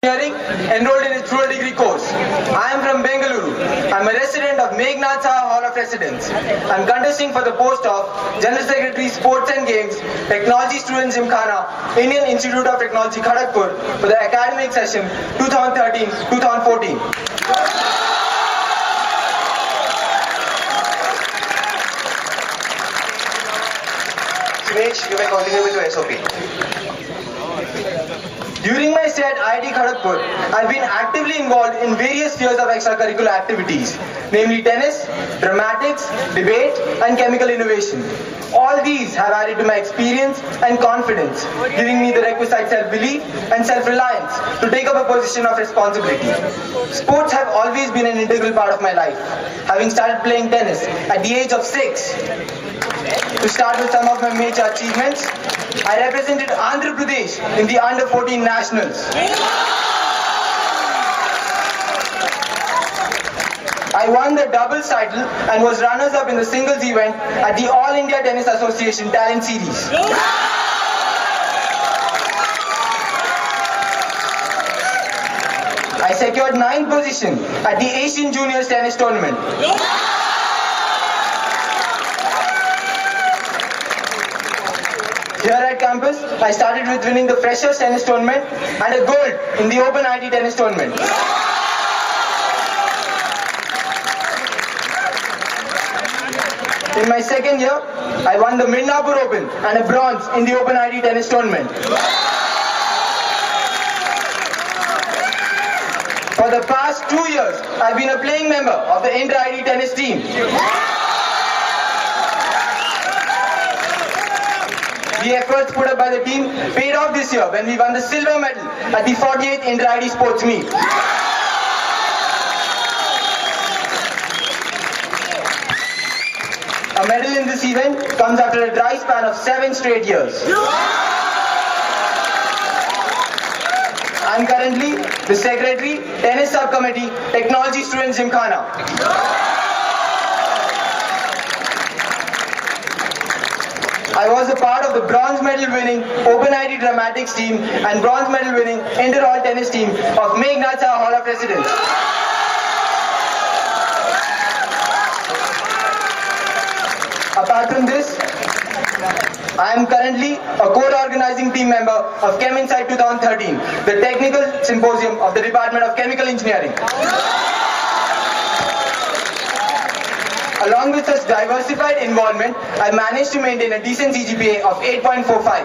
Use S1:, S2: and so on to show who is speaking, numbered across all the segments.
S1: Engineering, enrolled in its dual degree course. I am from Bengaluru. I am a resident of Meghnad Saha Hall of Residence. I am contesting for the post of General Secretary Sports and Games, Technology Students Gymkhana, Indian Institute of Technology Kharagpur for the academic session 2013-2014.
S2: Sinesh, you may continue with your SOP.
S1: During my stay at IIT Kharagpur, I have been actively involved in various spheres of extracurricular activities, namely tennis, dramatics, debate, and chemical innovation. All these have added to my experience and confidence, giving me the requisite self-belief and self-reliance to take up a position of responsibility. Sports have always been an integral part of my life, having started playing tennis at the age of 6. To start with some of my major achievements, I represented Andhra Pradesh in the Under-14 Nationals. I won the doubles title and was runners-up in the singles event at the All India Tennis Association Talent Series. I secured 9th position at the Asian Juniors Tennis Tournament. Here at campus, I started with winning the Freshers Tennis Tournament and a gold in the Open IT Tennis Tournament. In my second year, I won the Midnapur Open and a bronze in the Open IT Tennis Tournament. For the past 2 years, I've been a playing member of the Inter-IT Tennis team. The efforts put up by the team paid off this year when we won the silver medal at the 48th Inter-IT Sports Meet. A medal in this event comes after a dry span of 7 straight years. I am currently the Secretary, Tennis Subcommittee, Technology Students Gymkhana. I was a part of the bronze medal winning Open IT Dramatics team and bronze medal winning Inter-All Tennis team of Meghnad Saha Hall of Residence. Apart from this, I am currently a co-organizing team member of ChemInsight 2013, the technical symposium of the Department of Chemical Engineering. Along with such diversified involvement, I managed to maintain a decent CGPA of 8.45.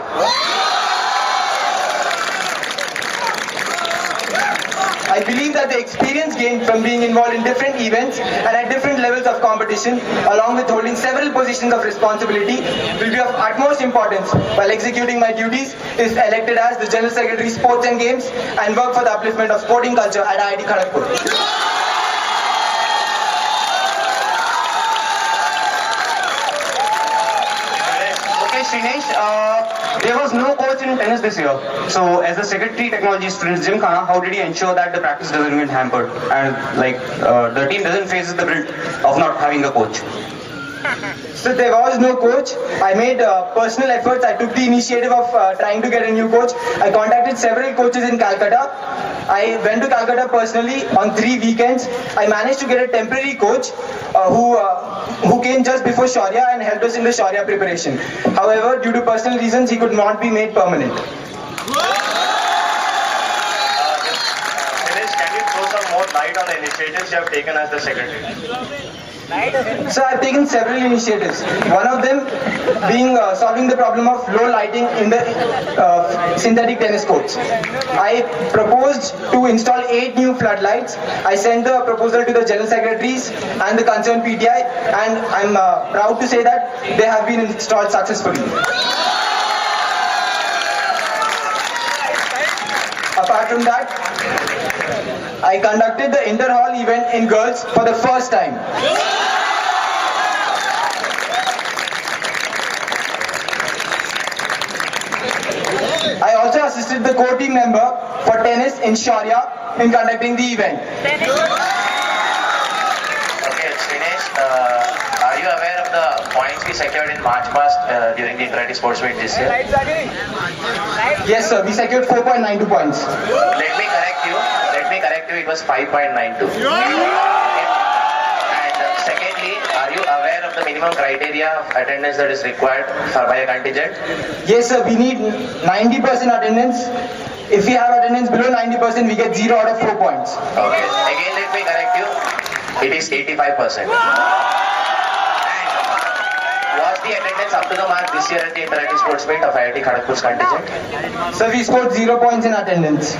S1: I believe that the experience gained from being involved in different events and at different levels of competition, along with holding several positions of responsibility, will be of utmost importance while executing my duties if elected as the General Secretary Sports and Games and work for the upliftment of sporting culture at IIT Kharagpur.
S2: Sinesh, there was no coach in tennis this year. So, as a Secretary Technology Students Gymkhana, how did you ensure that the practice doesn't get hampered and the team doesn't face the guilt of not having a coach?
S1: So there was no coach. I made personal efforts. I took the initiative of trying to get a new coach. I contacted several coaches in Calcutta. I went to Calcutta personally on 3 weekends. I managed to get a temporary coach who came just before Shaurya and helped us in the Shaurya preparation. However, due to personal reasons, he could not be made permanent.
S3: Sinesh, can you throw some more light on the initiatives you have taken as the secretary?
S1: So I've taken several initiatives. One of them being solving the problem of low lighting in the synthetic tennis courts. I proposed to install 8 new floodlights. I sent the proposal to the general secretaries and the concerned PTI, and I'm proud to say that they have been installed successfully. Apart from that, I conducted the inter-hall event in girls for the first time. I also assisted the core team member for tennis in Shaurya in conducting the event.
S3: Okay, Sinesh, are you aware of the points we secured in March past during the Interactive Sports Meet this year?
S1: Yes, sir. We secured 4.92 points.
S3: Let me correct you. It was 5.92. And secondly, are you aware of the minimum criteria of attendance that is required by a contingent?
S1: Yes, sir. We need 90% attendance. If we have attendance below 90%, we get 0 out of 4 points.
S3: Okay. Again, let me correct you. It is 85%. And was the attendance up to the mark this year at the Interactive Sports Meet of IIT Kharagpur's contingent?
S1: So we scored 0 points in attendance.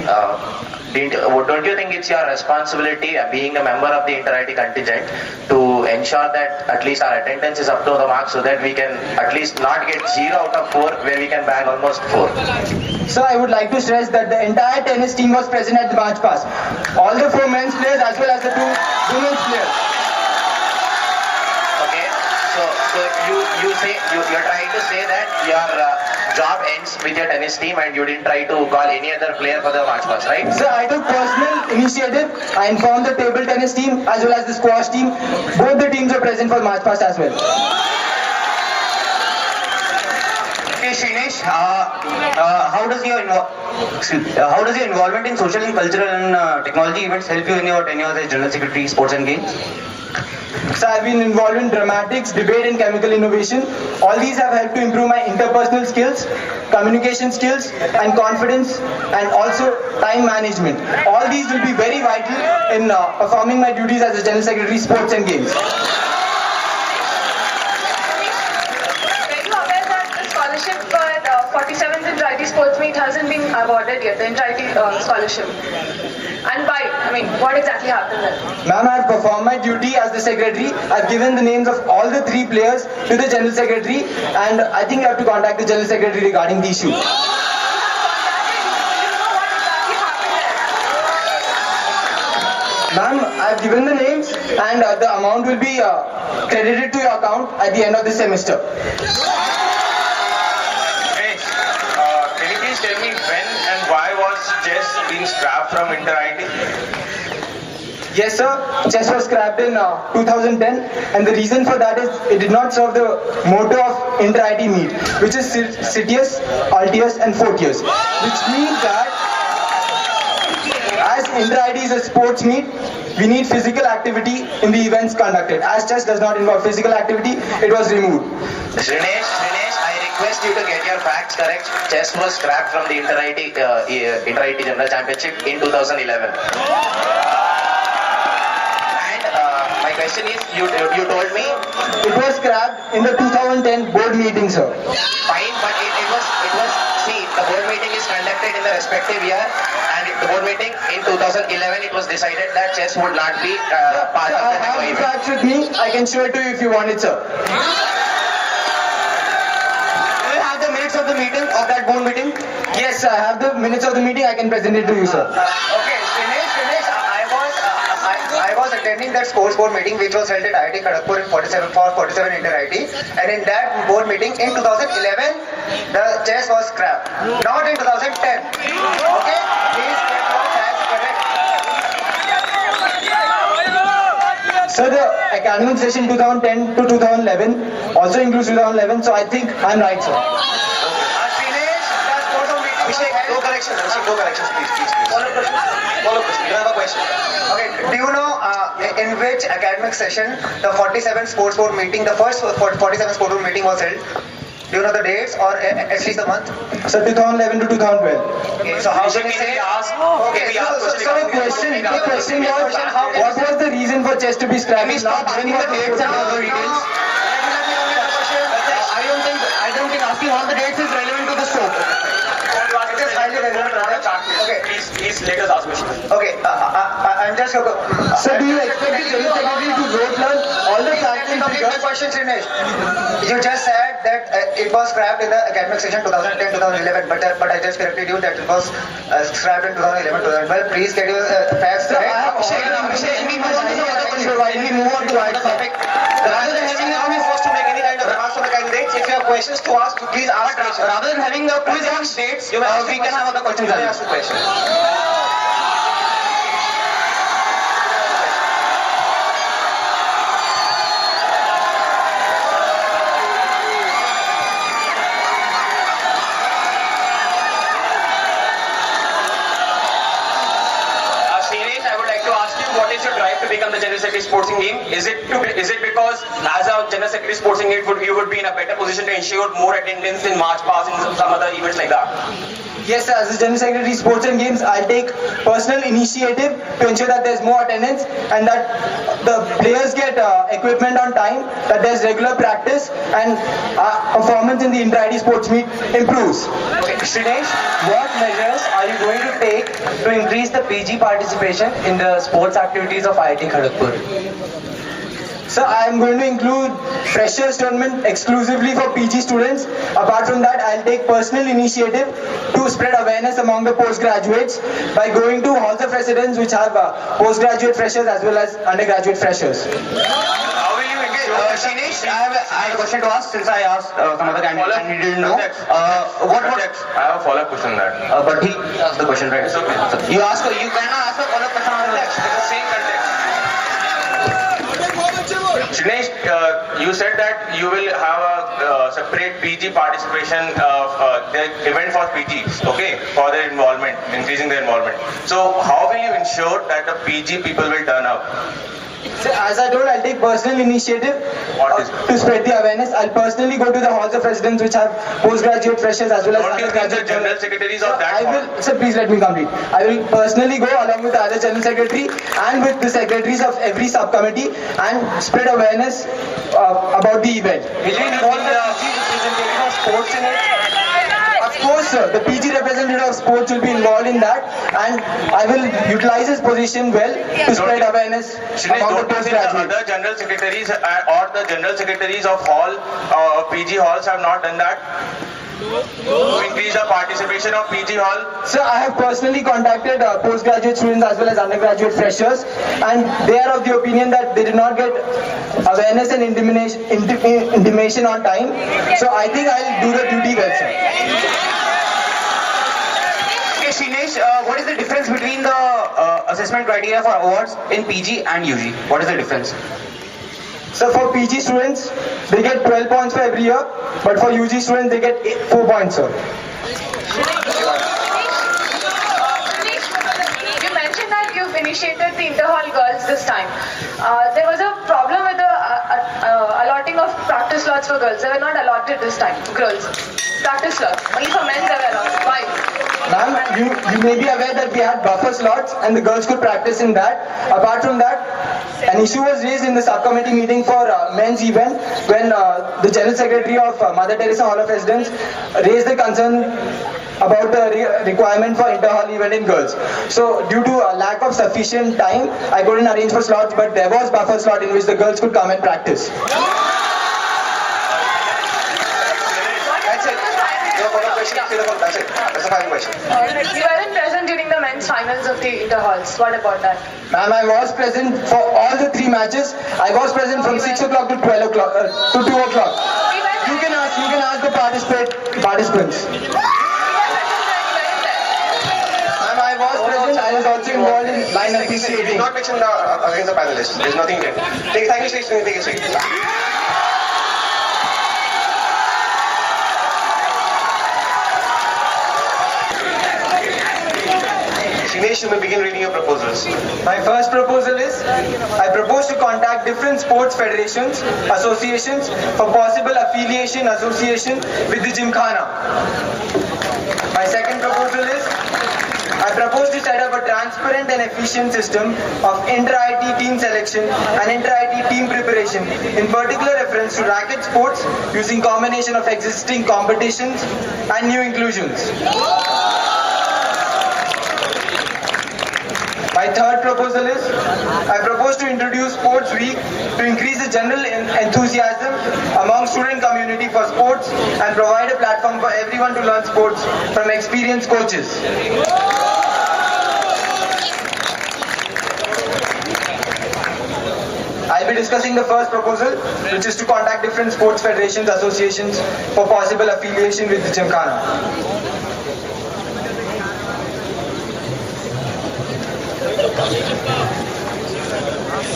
S3: Don't you think it's your responsibility, being a member of the Inter-IT contingent, to ensure that at least our attendance is up to the mark so that we can at least not get 0 out of 4 where we can bag almost 4?
S1: So I would like to stress that the entire tennis team was present at the match pass. All the 4 men's players as well as the 2 women's players.
S3: Okay, so you're trying to say that your job ends with your tennis team and you didn't try to call any other player for the match pass, right?
S1: So I took personal initiative. I informed the table tennis team as well as the squash team. Both the teams are present for match pass as well.
S2: Okay, Shrinesh, how does your involvement in social and cultural and technology events help you in your tenure as General Secretary, Sports and Games?
S1: So I've been involved in dramatics, debate and chemical innovation. All these have helped to improve my interpersonal skills, communication skills and confidence, and also time management. All these will be very vital in performing my duties as a General Secretary, Sports and Games.
S4: Are you aware that the scholarship for 47th Inter-IT Sports Meet hasn't been awarded yet, the Inter-IT scholarship? And why? I mean, what exactly happened there?
S1: Ma'am, I have performed my duty as the secretary. I've given the names of all the 3 players to the General Secretary, and I think you have to contact the General Secretary regarding the issue. Ma'am, I've given the names and the amount will be credited to your account at the end of the semester.
S3: Can you please tell me when and why was chess being scrapped from Inter-IT?
S1: Yes, sir. Chess was scrapped in 2010, and the reason for that is it did not serve the motto of Inter-IT meet, which is Citius, Altius, and Fortius, which means that as Inter-IT is a sports meet, we need physical activity in the events conducted. As chess does not involve physical activity, it was removed.
S3: Shrinesh, I request you to get your facts correct. Chess was scrapped from the Inter-IT General Championship in 2011. My question is, you told me
S1: It was scrapped in the 2010 board meeting, sir.
S3: fine, but it was see, the board meeting is conducted in the respective year, and the board meeting in 2011 it was decided that chess would not be part of
S1: I
S3: the
S1: have the
S3: event.
S1: facts with me. I can show it to you if you want it, sir.
S2: Do you have the minutes of the meeting, of that board meeting?
S1: Yes, I have the minutes of the meeting. I can present it to you, sir.
S5: Okay, Shrinesh, I was attending that sports board meeting which was held at IIT Kharagpur in 47 Inter-IT, and in that board meeting in 2011 the chess was scrapped, not in 2010. Okay, please get your facts correct.
S1: So the academic session 2010 to 2011 also includes 2011. So I think I'm right, sir.
S5: Shrinesh, the sports board meeting was held.
S3: No corrections, please. Follow question. You have a question.
S5: Okay, do you know in which academic session the 47th sports board meeting, the first 47th sports board meeting was held? Do you know the dates or at least the month?
S1: So 2011 to 2012.
S5: Okay, so how can you say? Okay,
S1: So the question was, what was the reason for chess to be scrapped?
S2: Can we stop asking the dates and all the details? I don't think asking all the dates is relevant to the scope.
S5: It is highly relevant, Radha. Okay.
S3: Please let us ask question.
S5: Okay, I'm just.
S1: So do you expect the General Secretary to rote learn all the facts and
S5: My
S1: figures?
S5: question, Shrinesh. You just said that it was scrapped in the academic session 2010-2011, but I just corrected you that it was scrapped in 2011-2012. Please get your facts
S1: So I
S5: correct.
S1: have
S2: Can we move on to other topic? Rather than having
S3: Now we're forced to make any kind of remarks on the candidates. If you have questions to ask, please ask questions.
S2: rather than having a quiz on states, we can have other questions.
S3: You may ask the question.
S2: your drive to become the General Secretary Sporting Game? Is it because as a General Secretary Sporting Game you would be in a better position to ensure more attendance in March Pass and some other events like that?
S1: Yes, sir, as the General Secretary Sports and Games, I'll take personal initiative to ensure that there's more attendance and that the players get equipment on time, that there's regular practice and performance in the inter-ID sports meet improves.
S6: Okay, Shrinesh, what measures are you going to take to increase the PG participation in the sports activities of IIT Kharagpur?
S1: So I am going to include freshers tournament exclusively for PG students. Apart from that, I'll take personal initiative to spread awareness among the postgraduates by going to halls of residence which have postgraduate freshers as well as undergraduate freshers.
S2: How will you ensure?
S5: Shrinesh,
S2: I have a question to ask since I asked some other candidate and he didn't know.
S3: I have a follow-up question on that.
S2: But he asked the question, right?
S3: It's okay.
S2: You cannot ask a follow-up question on the same context. Shrinesh, you said that you will have a separate PG participation the event for PGs, okay, for their involvement, increasing their involvement. So how will you ensure that the PG people will turn up?
S1: So as I told, I'll take personal initiative
S2: What is
S1: to spread the awareness. I'll personally go to the halls of residence which have postgraduate freshers as well as
S2: Don't you think the
S1: undergraduate.
S2: general secretaries of that
S1: I will, sir, please let me complete. I will personally go along with the other general secretary and with the secretaries of every subcommittee and spread awareness about the event.
S6: Will you involve the PG representative of sports in it?
S1: Of course, sir, the PG representative of sports will be involved in that and I will utilize his position well to spread awareness
S2: Shrinesh,
S1: among the
S2: don't you think the
S1: postgraduates.
S2: other general secretaries or the general secretaries of PG halls have not done that? To increase the participation of PG hall?
S1: Sir, I have personally contacted postgraduate students as well as undergraduate freshers and they are of the opinion that they did not get awareness and intimation on time. So I think I'll do the duty well, sir.
S2: Okay, Shrinesh, what is the difference between the assessment criteria for awards in PG and UG? What is the difference?
S1: So for PG students, they get 12 points for every year, but for UG students, they get 4 points, sir.
S4: You mentioned that you've initiated the inter-hall girls this time. There was a problem with the allotting of practice slots for girls. They were not allotted this time, girls. Practice slots. Only for men they were allotted. Why?
S1: Ma'am, you may be aware that we had buffer slots and the girls could practice in that. Apart from that, an issue was raised in the subcommittee meeting for men's event when the General Secretary of Mother Teresa Hall of Residence raised the concern about the requirement for inter-hall event in girls. So due to a lack of sufficient time, I couldn't arrange for slots, but there was buffer slot in which the girls could come and practice.
S5: That's it. No follow-up question. That's it. That's the final question.
S4: You weren't present during the men's finals of the inter-halls. What about that?
S1: Ma'am, I was present for all the 3 matches. I was present from 6 o'clock to 12 o'clock, to 2 o'clock. You can ask the participants. Ma'am, I was present. I was also involved in line officiating.
S5: Not mention against the panelists. There's nothing there. Thank you, Shrinesh. Take a seat. Shrinesh, you may begin reading your proposals.
S1: My first proposal is, I propose to contact different sports federations, associations for possible affiliation association with the Gymkhana. My second proposal is, I propose to set up a transparent and efficient system of inter-IT team selection and inter-IT team preparation, in particular reference to racket sports using combination of existing competitions and new inclusions. My third proposal is, I propose to introduce Sports Week to increase the general enthusiasm among student community for sports and provide a platform for everyone to learn sports from experienced coaches. I'll be discussing the first proposal, which is to contact different sports federations, associations for possible affiliation with the Gymkhana.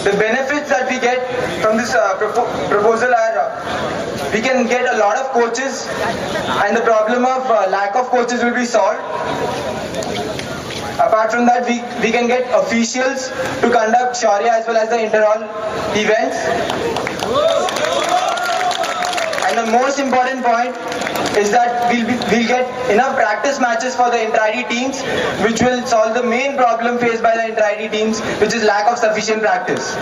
S1: The benefits that we get from this proposal are we can get a lot of coaches and the problem of lack of coaches will be solved. Apart from that, we can get officials to conduct Shaurya as well as the inter-hall events. And the most important point is that we'll get enough practice matches for the inter-ID teams, which will solve the main problem faced by the inter-ID teams, which is lack of sufficient practice.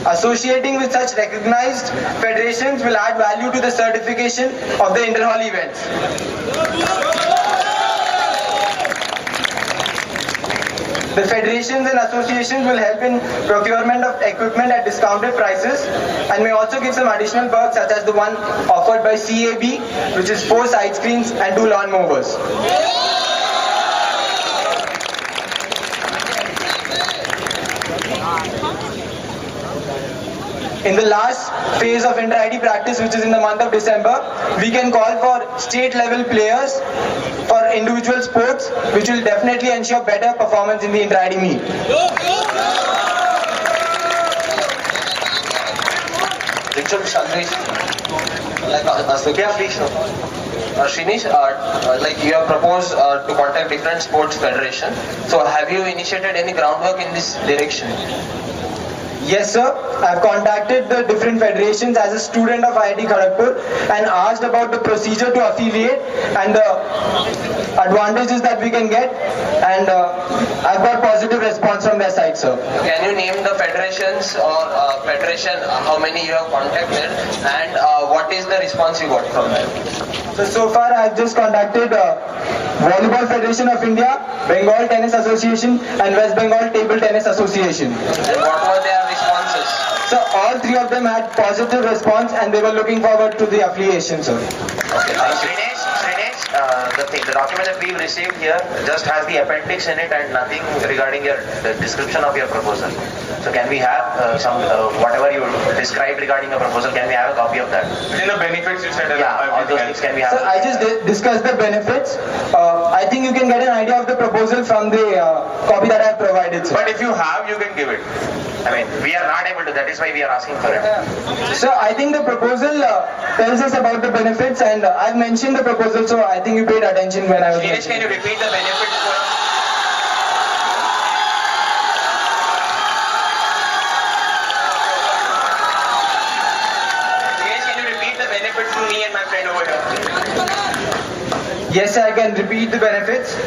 S1: Associating with such recognized federations will add value to the certification of the inter-hall events. The federations and associations will help in procurement of equipment at discounted prices and may also give some additional perks such as the one offered by CAB, which is 4 side screens and 2 lawn mowers. In the last phase of inter-ID practice, which is in the month of December, we can call for state level players for individual sports, which will definitely ensure better performance in the inter-ID meet.
S7: Shrinesh, like you have proposed to contact different sports federation. So have you initiated any groundwork in this direction?
S1: Yes, sir. I've contacted the different federations as a student of IIT Kharagpur and asked about the procedure to affiliate and the advantages that we can get, and I've got positive response from their side, sir.
S7: Can you name the federations or federation, how many you have contacted, and what is the response you got from them?
S1: So far I've just contacted Volleyball Federation of India, Bengal Tennis Association and West Bengal Table Tennis Association.
S7: And what were their responses?
S1: So all 3 of them had positive response and they were looking forward to the affiliation, sir.
S7: Okay, thank you.
S3: The document that we've received here just has the appendix in it and nothing regarding the description of your proposal. So can we have whatever you described regarding your proposal, can we have a copy of that?
S2: Within the benefits you said.
S3: Yeah, all those things can we have?
S1: So I just discussed the benefits. I think you can get an idea of the proposal from the copy that I have provided, sir.
S2: But if you have, you can give it.
S3: I mean, we are not able to, that is why we are asking for it.
S1: So I think the proposal tells us about the benefits, and I've mentioned the proposal, so I think you paid attention when I was
S7: Shrinesh, can
S1: mentioning.
S7: you repeat the benefits for Shrinesh, can you repeat the benefits to me and my friend over here?
S1: Yes, I can repeat the benefits.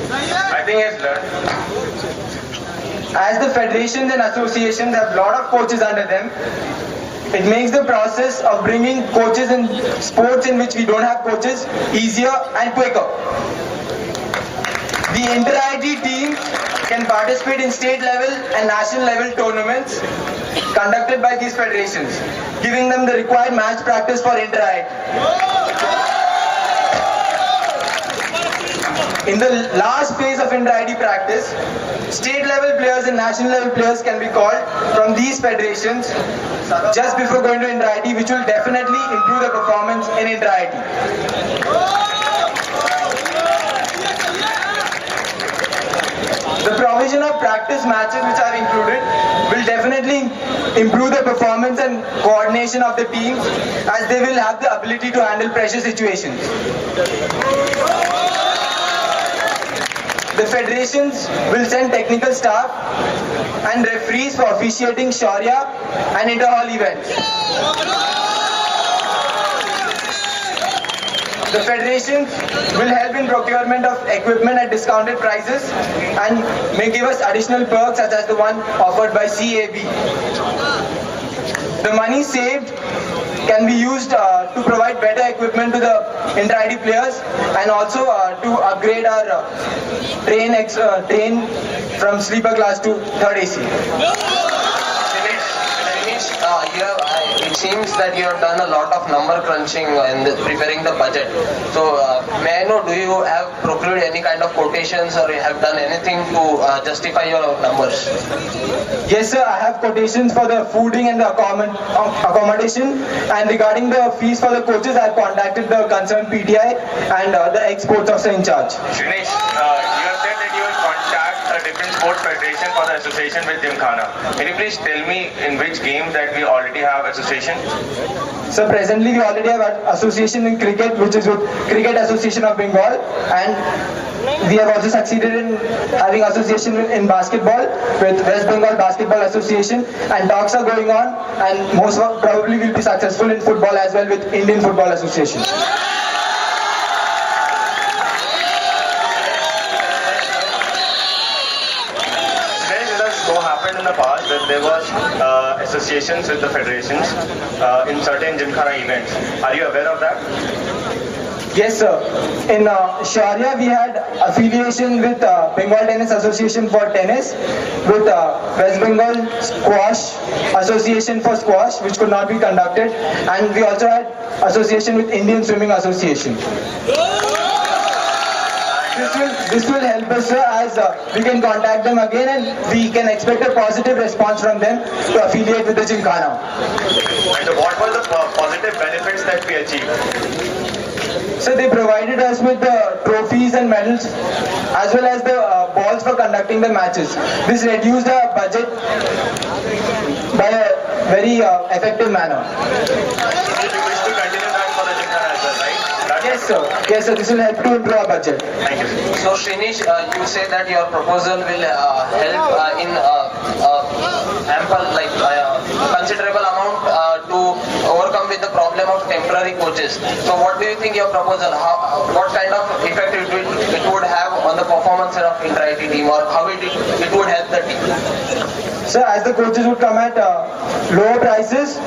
S2: I think it's learned.
S1: As the federations and associations have a lot of coaches under them, it makes the process of bringing coaches in sports in which we don't have coaches easier and quicker. The inter-ID team can participate in state level and national level tournaments conducted by these federations, giving them the required match practice for inter-ID. In the last phase of inter-ID practice, state level players and national level players can be called from these federations just before going to inter-ID, which will definitely improve the performance in inter-ID. The provision of practice matches which are included will definitely improve the performance and coordination of the teams, as they will have the ability to handle pressure situations. The federations will send technical staff and referees for officiating Shaurya and inter-hall events. The federations will help in procurement of equipment at discounted prices and may give us additional perks such as the one offered by CAB. The money saved can be used to provide better equipment to the inter-ID players and also to upgrade our train from sleeper class to 3rd AC.
S7: It seems that you have done a lot of number crunching in preparing the budget. So, may I know, do you have procured any kind of quotations or you have done anything to justify your numbers?
S1: Yes, sir. I have quotations for the fooding and the accommodation. And regarding the fees for the coaches, I have contacted the concerned PTI and the ex-sports officer in charge.
S2: Shrinesh, you have said that you will contact
S8: a different sports federation for the association with Gymkhana. Can you please tell me in which game that we already have association?
S1: So presently we already have an association in cricket, which is with Cricket Association of Bengal, and we have also succeeded in having association in basketball with West Bengal Basketball Association, and talks are going on, and most probably will be successful in football as well with Indian Football Association.
S8: So happened in the past that there was associations with the federations in certain Gymkhana events. Are you aware of that?
S1: Yes, sir. In Sharia, we had affiliation with Bengal Tennis Association for tennis, with West Bengal Squash Association for squash, which could not be conducted, and we also had association with Indian Swimming Association. This will help us, sir, as we can contact them again and we can expect a positive response from them to affiliate with the Gymkhana.
S8: And what were the positive benefits that we achieved?
S1: So they provided us with the trophies and medals as well as the balls for conducting the matches. This reduced the budget by a very effective manner.
S8: You wish to continue that for the Gymkhana as well, right?
S1: Yes, sir. Yes, sir. This will help to improve our budget.
S8: Thank you.
S7: So Shrinesh, you say that your proposal will help in ample, like considerable amount to overcome with the problem of temporary coaches. So what do you think your proposal, what kind of effect it would have on the performance of inter-IT team, or how it would help the team?
S1: So as the coaches would come at lower prices,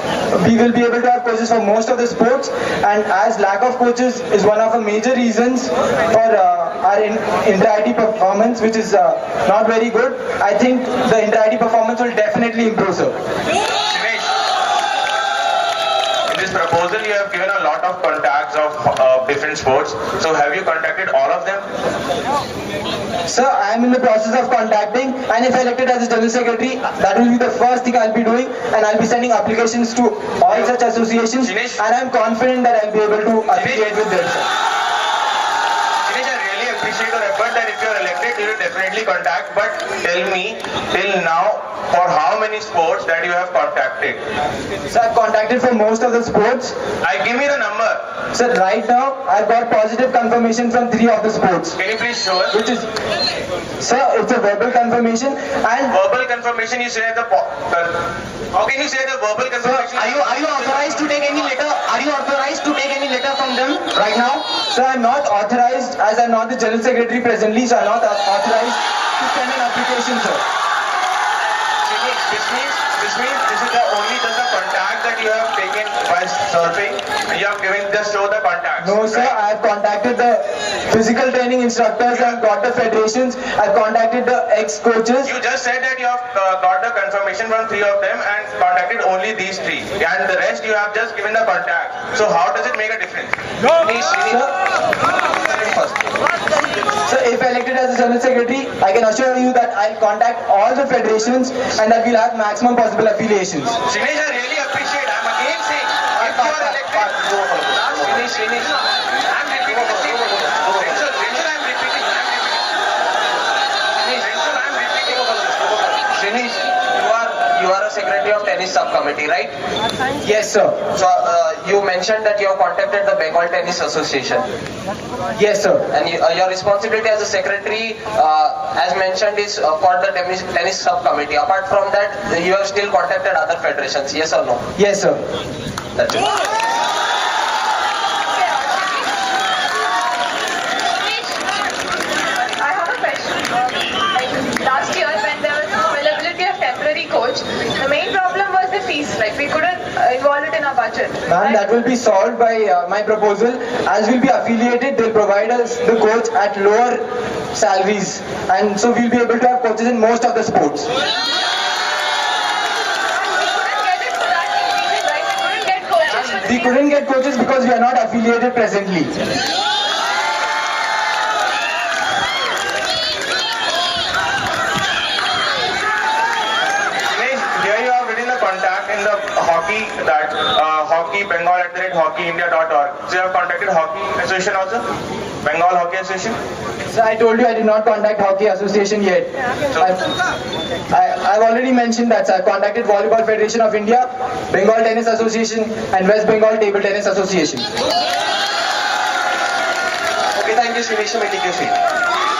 S1: we will be able to have coaches for most of the sports, and as lack of coaches is one of the major reasons for our inter-IT performance, which is not very good, I think the inter-IT performance will definitely improve, sir.
S8: Shinesh, in this proposal you have given a lot of contacts of different sports. So have you contacted all of them?
S1: Sir, I am in the process of contacting, and if elected as a General Secretary, that will be the first thing I'll be doing, and I'll be sending applications to all such associations,
S8: Shinesh,
S1: and I'm confident that I'll be able to affiliate with them, sir.
S8: Shinesh, I really appreciate your effort that if you are elected, you will definitely contact. But tell me, till now, for how many sports that you have contacted?
S1: So I've contacted for most of the sports.
S8: Give me the number.
S1: Sir, right now, I've got positive confirmation from 3 of the sports.
S8: Can you please show us?
S1: Which is, sir, it's a verbal confirmation, and
S8: Verbal confirmation, you say the... How can you say the verbal confirmation?
S2: Are you authorized to take any letter? Are you authorized to take any letter from them right now?
S1: sir, I'm not authorized, as I'm not the General Secretary presently, so I'm not authorized to send an application, sir.
S8: This means this is the only just the contact that you have taken while surfing. You have given just show the contacts.
S1: No, sir,
S8: right?
S1: I have contacted the physical training instructors, I've got the federations, I've contacted the ex-coaches.
S8: You just said that you have got the confirmation from 3 of them and contacted only these 3, and the rest you have just given the contact. So how does it make a difference?
S1: Sir, if elected as a General Secretary, I can assure you that I'll contact all the federations and that we'll have maximum possible affiliations.
S8: Shinesh, I really appreciate. I'm again saying, if you are elected,
S7: Shrinesh.
S8: I'm repeating the same thing. Rachel, I'm repeating.
S7: Shrinesh, you are a secretary of tennis subcommittee, right?
S1: Yes, sir.
S7: So you mentioned that you have contacted the Bengal Tennis Association.
S1: Yes, sir.
S7: And your responsibility as a secretary, as mentioned, is for the tennis subcommittee. Apart from that, you have still contacted other federations, yes or no?
S1: Yes, sir.
S7: That's it.
S4: I have a question. Last year, when there was no availability of temporary coach, the main problem was the fees. Like we couldn't involve it in our budget.
S1: Ma'am, that will be solved by my proposal. As we'll be affiliated, they'll provide us the coach at lower salaries, and so we'll be able to have coaches in most of the sports.
S4: We couldn't get it for that reason, right? We couldn't get coaches for the
S1: We couldn't get coaches because we are not affiliated presently.
S8: Shinesh, here you have written the contact in the hockey, that hockey bengal@hockeyindia.org. So you have contacted Hockey Association also? Bengal Hockey Association?
S1: So I told you I did not contact Hockey Association yet. I've already mentioned that, sir. I've contacted Volleyball Federation of India, Bengal Tennis Association and West Bengal Table Tennis Association.
S6: Okay, thank you, Shrinesh. You may take your seat.